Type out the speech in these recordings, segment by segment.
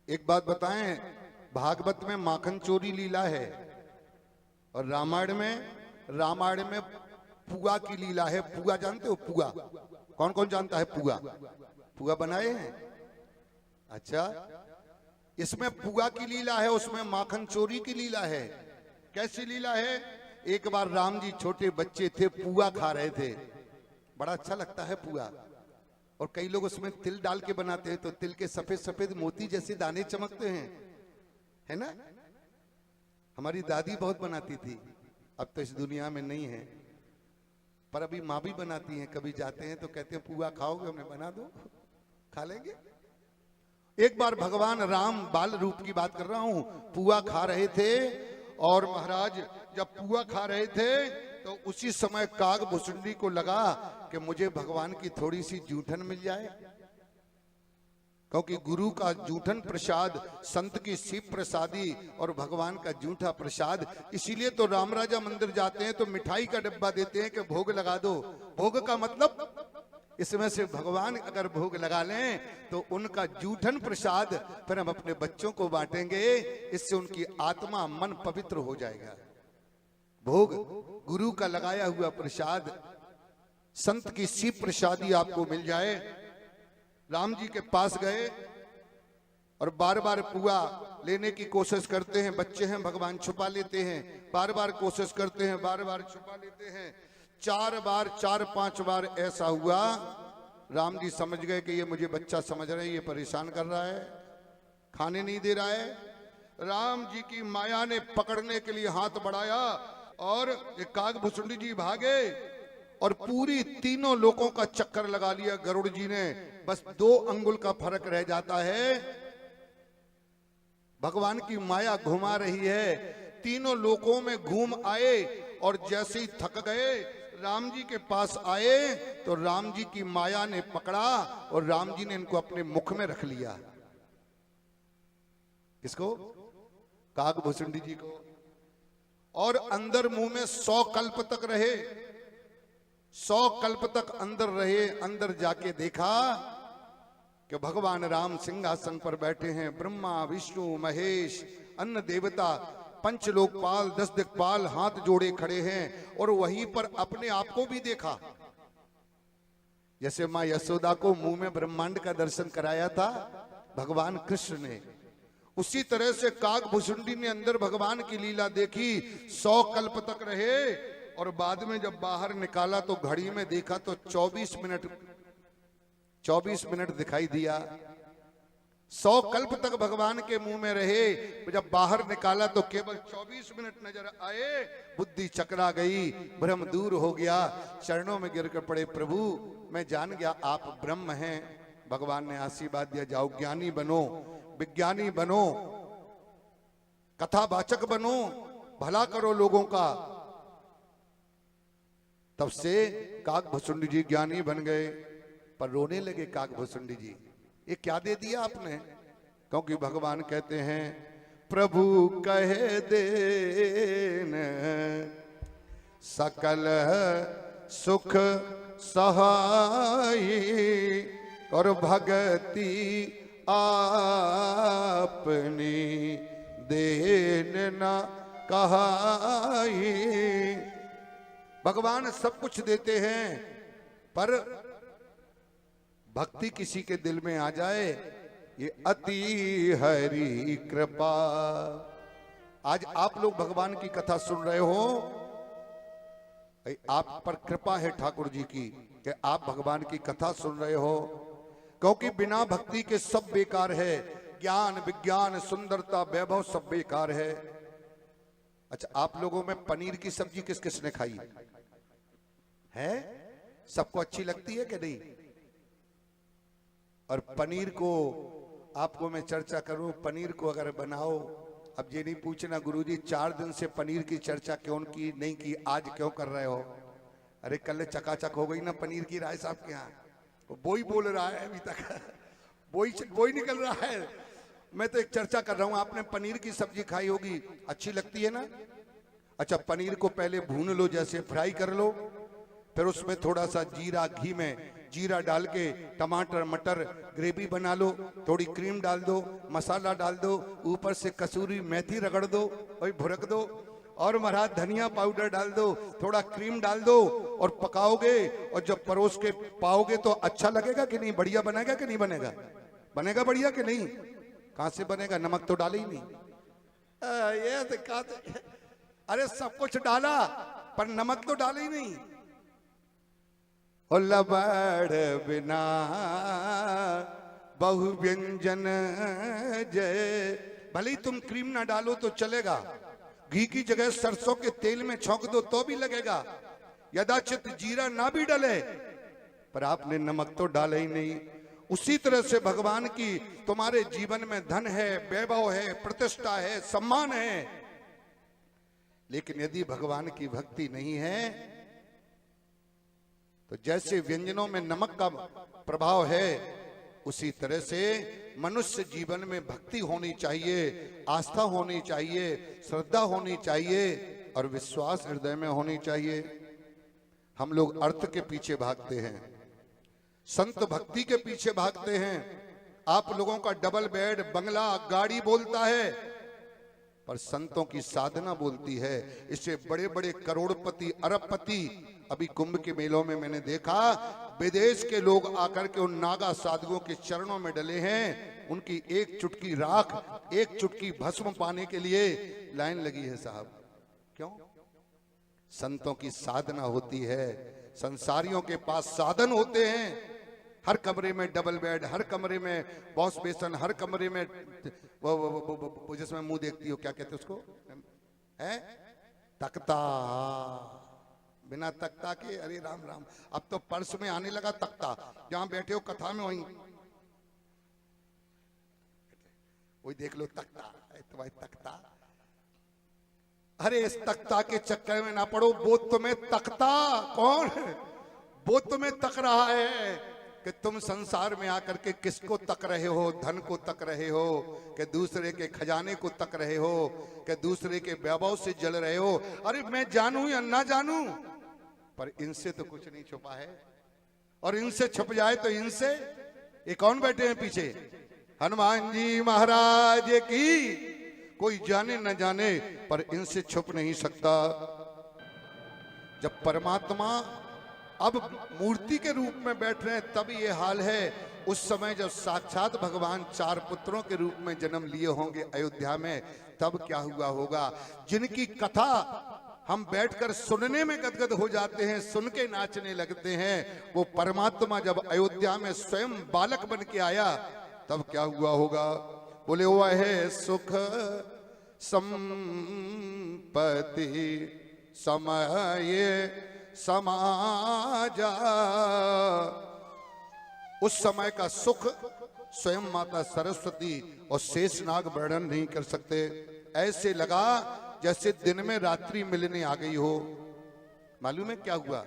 एक बात बताएं, भागवत में माखन चोरी लीला है और रामायण में पुआ की लीला है। पुआ जानते हो? पुआ कौन कौन जानता है? पुआ पुआ बनाए हैं? अच्छा, इसमें पुआ की लीला है, उसमें माखन चोरी की लीला है। कैसी लीला है? एक बार राम जी छोटे बच्चे थे, पुआ खा रहे थे। बड़ा अच्छा लगता है पुआ, और कई लोग उसमें तिल डाल के बनाते हैं, तो तिल के सफेद सफेद मोती जैसे दाने चमकते हैं, है ना? हमारी दादी बहुत बनाती थी, अब तो इस दुनिया में नहीं है, पर अभी माँ भी बनाती हैं। कभी जाते हैं तो कहते हैं पुआ खाओगे? हमने बना दो, खा लेंगे। एक बार भगवान राम, बाल रूप की बात कर रहा हूं, पुआ खा रहे थे, और महाराज जब पुआ खा रहे थे तो उसी समय काग भुसुंडी को लगा कि मुझे भगवान की थोड़ी सी जूठन मिल जाए, क्योंकि गुरु का जूठन प्रसाद, संत की सीप प्रसादी और भगवान का जूठा प्रसाद। इसीलिए तो राम राजा मंदिर जाते हैं तो मिठाई का डब्बा देते हैं कि भोग लगा दो। भोग का मतलब इसमें से भगवान अगर भोग लगा लें तो उनका जूठन प्रसाद फिर हम अपने बच्चों को बांटेंगे, इससे उनकी आत्मा मन पवित्र हो जाएगा। भोग गुरु का लगाया हुआ प्रसाद, संत की सीप प्रसादी आपको मिल जाए। राम जी के पास गए और बार बार पुआ लेने की कोशिश करते हैं। बच्चे हैं, भगवान छुपा लेते हैं, बार बार कोशिश करते हैं, बार बार छुपा लेते हैं। 4-5 बार ऐसा हुआ, राम जी समझ गए कि ये मुझे बच्चा समझ रहे हैं, ये परेशान कर रहा है, खाने नहीं दे रहा है। राम जी की माया ने पकड़ने के लिए हाथ बढ़ाया और ये काग भुसुंडी जी भागे और पूरी तीनों लोगों का चक्कर लगा लिया गरुड़ जी ने। बस 2 अंगुल का फर्क रह जाता है, भगवान की माया घुमा रही है। तीनों लोकों में घूम आए और जैसे ही थक गए राम जी के पास आए तो राम जी की माया ने पकड़ा और राम जी ने इनको अपने मुख में रख लिया। किसको? काग भुसुंडी जी को। और अंदर मुंह में 100 कल्प तक रहे, 100 कल्प तक अंदर रहे। अंदर जाके देखा कि भगवान राम सिंहासन पर बैठे हैं। ब्रह्मा, विष्णु, महेश, अन्य देवता, पंचलोकपाल, 10 दिक्पाल हाथ जोड़े खड़े हैं। और वहीं पर अपने आप को भी देखा, जैसे मां यशोदा को मुंह में ब्रह्मांड का दर्शन कराया था भगवान कृष्ण ने, उसी तरह से काग भुसुंडी ने अंदर भगवान की लीला देखी। 100 कल्प तक रहे और बाद में जब बाहर निकाला तो घड़ी में देखा तो 24 मिनट दिखाई दिया। 100 कल्प तक भगवान के मुंह में रहे, जब बाहर निकाला तो केवल 24 मिनट नजर आए। बुद्धि चकरा गई, भ्रम दूर हो गया, चरणों में गिरकर पड़े, प्रभु मैं जान गया आप ब्रह्म हैं। भगवान ने आशीर्वाद दिया, जाओ ज्ञानी बनो, विज्ञानी बनो, कथावाचक बनो, भला करो लोगों का। तब से काग भुसुंडी जी ज्ञानी बन गए। पर रोने लगे काग भुसुंडी जी, ये क्या दे दिया आपने? क्योंकि भगवान कहते हैं, प्रभु कह देन सकल सुख सहाई, और भगति आपनी देन न कहाई। भगवान सब कुछ देते हैं, पर भक्ति किसी के दिल में आ जाए, ये अति हरि कृपा। आज आप लोग भगवान की कथा सुन रहे हो, आप पर कृपा है ठाकुर जी की कि आप भगवान की कथा सुन रहे हो। क्योंकि बिना भक्ति के सब बेकार है, ज्ञान, विज्ञान, सुंदरता, वैभव सब बेकार है। अच्छा, आप लोगों में पनीर की सब्जी किस किसने खाई है? सबको अच्छी लगती है कि नहीं? और पनीर को आपको मैं चर्चा करूं, पनीर को अगर बनाओ, अब ये नहीं पूछना गुरुजी 4 दिन से पनीर की चर्चा क्यों की नहीं की, आज क्यों कर रहे हो? अरे कल चकाचक हो गई ना पनीर की राय साहब के यहाँ, वो ही बोल रहा है अभी तक, वो ही निकल रहा है। मैं तो एक चर्चा कर रहा हूं, आपने पनीर की सब्जी खाई होगी, अच्छी लगती है ना? अच्छा, पनीर को पहले भून लो, जैसे फ्राई कर लो, फिर उसमें थोड़ा सा जीरा घी में जीरा डाल के टमाटर मटर ग्रेवी बना लो, थोड़ी क्रीम डाल दो, मसाला डाल दो, ऊपर से कसूरी मेथी रगड़ दो और भुरक दो, और महाराज धनिया पाउडर डाल दो, थोड़ा क्रीम डाल दो और पकाओगे, और जब परोस के पाओगे तो अच्छा लगेगा कि नहीं, बढ़िया बनेगा कि नहीं बनेगा, बनेगा बढ़िया कि नहीं, कहां से बनेगा, नमक तो डाले ही नहीं। ये दिक्कत, अरे सब कुछ डाला पर नमक तो डाले ही नहीं। लबड़ बिना बहु व्यंजन जय, भले ही तुम क्रीम ना डालो तो चलेगा, घी की जगह सरसों के तेल में छौंक दो तो भी लगेगा, यदाचित जीरा ना भी डले, पर आपने नमक तो डाला ही नहीं। उसी तरह से भगवान की तुम्हारे जीवन में धन है, वैभव है, प्रतिष्ठा है, सम्मान है, लेकिन यदि भगवान की भक्ति नहीं है तो जैसे व्यंजनों में नमक का प्रभाव है, उसी तरह से मनुष्य जीवन में भक्ति होनी चाहिए, आस्था होनी चाहिए, श्रद्धा होनी चाहिए और विश्वास हृदय में होनी चाहिए। हम लोग अर्थ के पीछे भागते हैं, संत भक्ति के पीछे भागते हैं। आप लोगों का डबल बेड, बंगला, गाड़ी बोलता है, पर संतों की साधना बोलती है। इससे बड़े बड़े करोड़पति, अरबपति, अभी कुंभ के मेलों में मैंने देखा विदेश के लोग आकर के उन नागा साधुओं के चरणों में डले हैं, उनकी एक चुटकी राख, एक चुटकी भस्म पाने के लिए लाइन लगी है साहब। क्यों? संतों की साधना होती है। संसारियों के पास साधन होते हैं, हर कमरे में डबल बेड, हर कमरे में वॉश बेसन, हर कमरे में वो जिसमें मुंह देखती हो, क्या कहते उसको, है तख्ता। बिना तख्ता के, अरे राम राम, अब तो पर्स में आने लगा तख्ता, जहां बैठे हो कथा में वही देख लो तख्ता, तुम्हारी तख्ता। अरे इस तख्ता के चक्कर में ना पड़ो, वो तुम्हें तख्ता कौन, वो तुम्हें तक रहा है कि तुम संसार में आकर के किसको तक रहे हो, धन को तक रहे हो, कि दूसरे के खजाने को तक रहे हो, कि दूसरे के वैभव से जल रहे हो। अरे मैं जानूं या ना जानूं, पर इनसे तो कुछ नहीं छुपा है, और इनसे छुप जाए तो इनसे, ये कौन बैठे हैं पीछे, हनुमान जी महाराज की, कोई जाने न जाने पर इनसे छुप नहीं सकता। जब परमात्मा अब मूर्ति के रूप में बैठ रहे हैं तब ये हाल है। उस समय जब साक्षात भगवान चार पुत्रों के रूप में जन्म लिए होंगे अयोध्या में, तब क्या हुआ होगा। जिनकी कथा हम बैठकर सुनने में गदगद हो जाते हैं, सुन के नाचने लगते हैं, वो परमात्मा जब अयोध्या में स्वयं बालक बन के आया तब क्या हुआ होगा। बोले वह है सुख संपत्ति समय समाजा। उस समय का सुख स्वयं माता सरस्वती और शेषनाग वर्णन नहीं कर सकते। ऐसे लगा जैसे दिन में रात्रि मिलने आ गई हो। मालूम है क्या हुआ?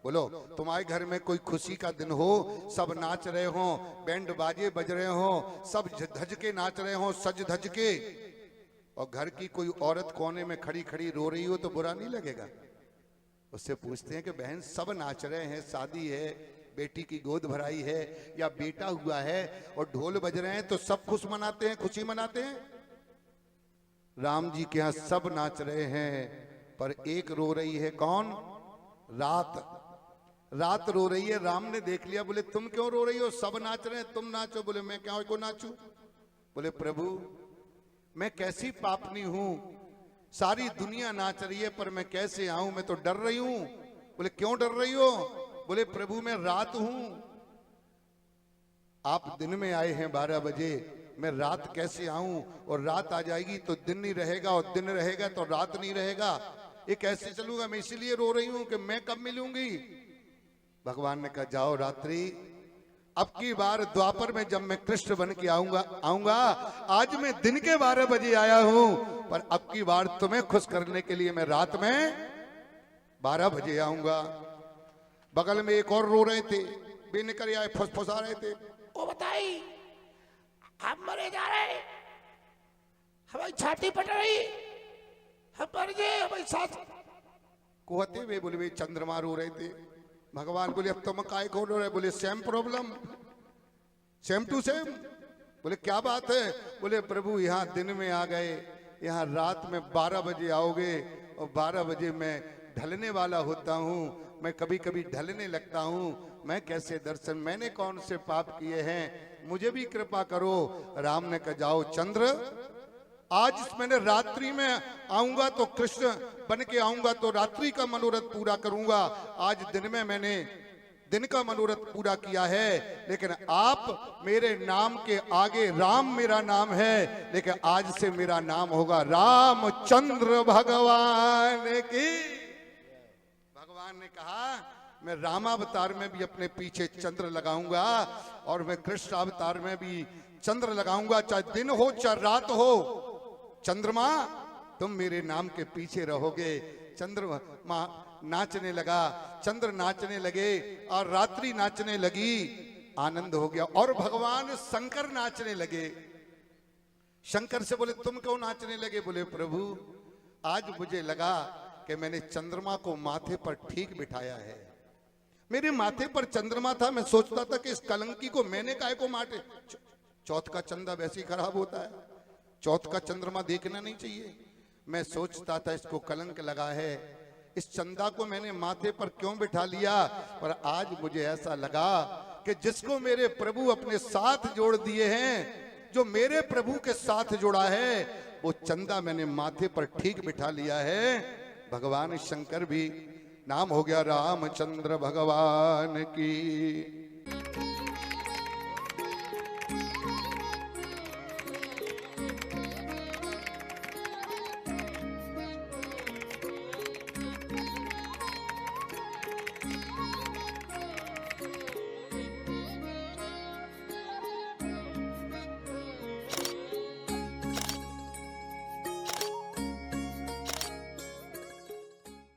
बोलो, तुम्हारे घर में कोई खुशी का दिन हो, सब नाच रहे हो, बैंड बाजे बज रहे हो, सब धज के नाच रहे हो, सज धज के, और घर की कोई औरत कोने में खड़ी खड़ी रो रही हो तो बुरा नहीं लगेगा? उससे पूछते हैं कि बहन सब नाच रहे हैं, शादी है, बेटी की गोद भराई है या बेटा हुआ है और ढोल बज रहे हैं तो सब खुश मनाते हैं, खुशी मनाते हैं। राम जी के यहाँ सब नाच रहे हैं, पर एक रो रही है। कौन? रात। रात रो रही है। राम ने देख लिया, बोले तुम क्यों रो रही हो, सब नाच रहे हैं, तुम नाचो। बोले मैं क्या को नाचूं? बोले प्रभु मैं कैसी पापनी हूं, सारी दुनिया नाच रही है पर मैं कैसे आऊं, मैं तो डर रही हूं। बोले क्यों डर रही हो? बोले प्रभु मैं रात हूं, आप दिन में आए हैं 12 बजे, मैं रात कैसे आऊं, और रात आ जाएगी तो दिन नहीं रहेगा, और दिन रहेगा तो रात नहीं रहेगा, ये कैसे चलूंगा, मैं इसीलिए रो रही हूं कि मैं कब मिलूंगी। भगवान ने कहा जाओ रात्रि, अब की बार द्वापर में जब मैं कृष्ण बन के आऊंगा, आज मैं दिन के 12 बजे आया हूं, पर अब की बार तुम्हें खुश करने के लिए मैं रात में 12 बजे आऊंगा। बगल में एक और रो रहे थे, बेनिकर आए, फुसफुसा रहे थे, ओ बताई हम मरे जा रहे, हमारी छाती फट रही, हम मर गए, हमारे साथ कोहते हुए। बोले वे चंद्रमा रो रहे थे, भगवान बोले अब तुम काय खोल रहे? बोले same problem, same to same. बोले क्या बात है? बोले प्रभु यहाँ दिन में आ गए, यहाँ रात में 12 बजे आओगे और 12 बजे मैं ढलने वाला होता हूँ, मैं कभी कभी ढलने लगता हूँ, मैं कैसे दर्शन, मैंने कौन से पाप किए हैं, मुझे भी कृपा करो। राम ने कहा जाओ चंद्र, आज मैंने रात्रि में आऊंगा तो कृष्ण बन के आऊंगा तो रात्रि का मनोरथ पूरा करूंगा, आज दिन में मैंने दिन का मनोरथ पूरा किया है, लेकिन आप मेरे नाम के आगे, राम मेरा नाम है, लेकिन आज से मेरा नाम होगा रामचंद्र भगवान की। भगवान ने कहा मैं रामावतार में भी अपने पीछे चंद्र लगाऊंगा और मैं कृष्ण अवतार में भी चंद्र लगाऊंगा, चाहे दिन हो चाहे रात हो। चंद्रमा तुम मेरे नाम के पीछे रहोगे। चंद्रमा नाचने लगा, चंद्र नाचने लगे और रात्रि नाचने लगी, आनंद हो गया। और भगवान शंकर नाचने लगे। शंकर से बोले तुम क्यों नाचने लगे? बोले प्रभु आज मुझे लगा कि मैंने चंद्रमा को माथे पर ठीक बिठाया है, मेरे माथे पर चंद्रमा था, मैं सोचता था कि इस कलंकी को मैंने काहे को माटे। चौथ का चंदा वैसे ही खराब होता है, चौथ का चंद्रमा देखना नहीं चाहिए। मैं सोचता था इसको कलंक लगा है, इस चंदा को मैंने माथे पर क्यों बिठा लिया। पर आज मुझे ऐसा लगा कि जिसको मेरे प्रभु अपने साथ जोड़ दिए हैं, जो मेरे प्रभु के साथ जुड़ा है, वो चंदा मैंने माथे पर ठीक बिठा लिया है। भगवान शंकर भी नाम हो गया रामचंद्र भगवान की।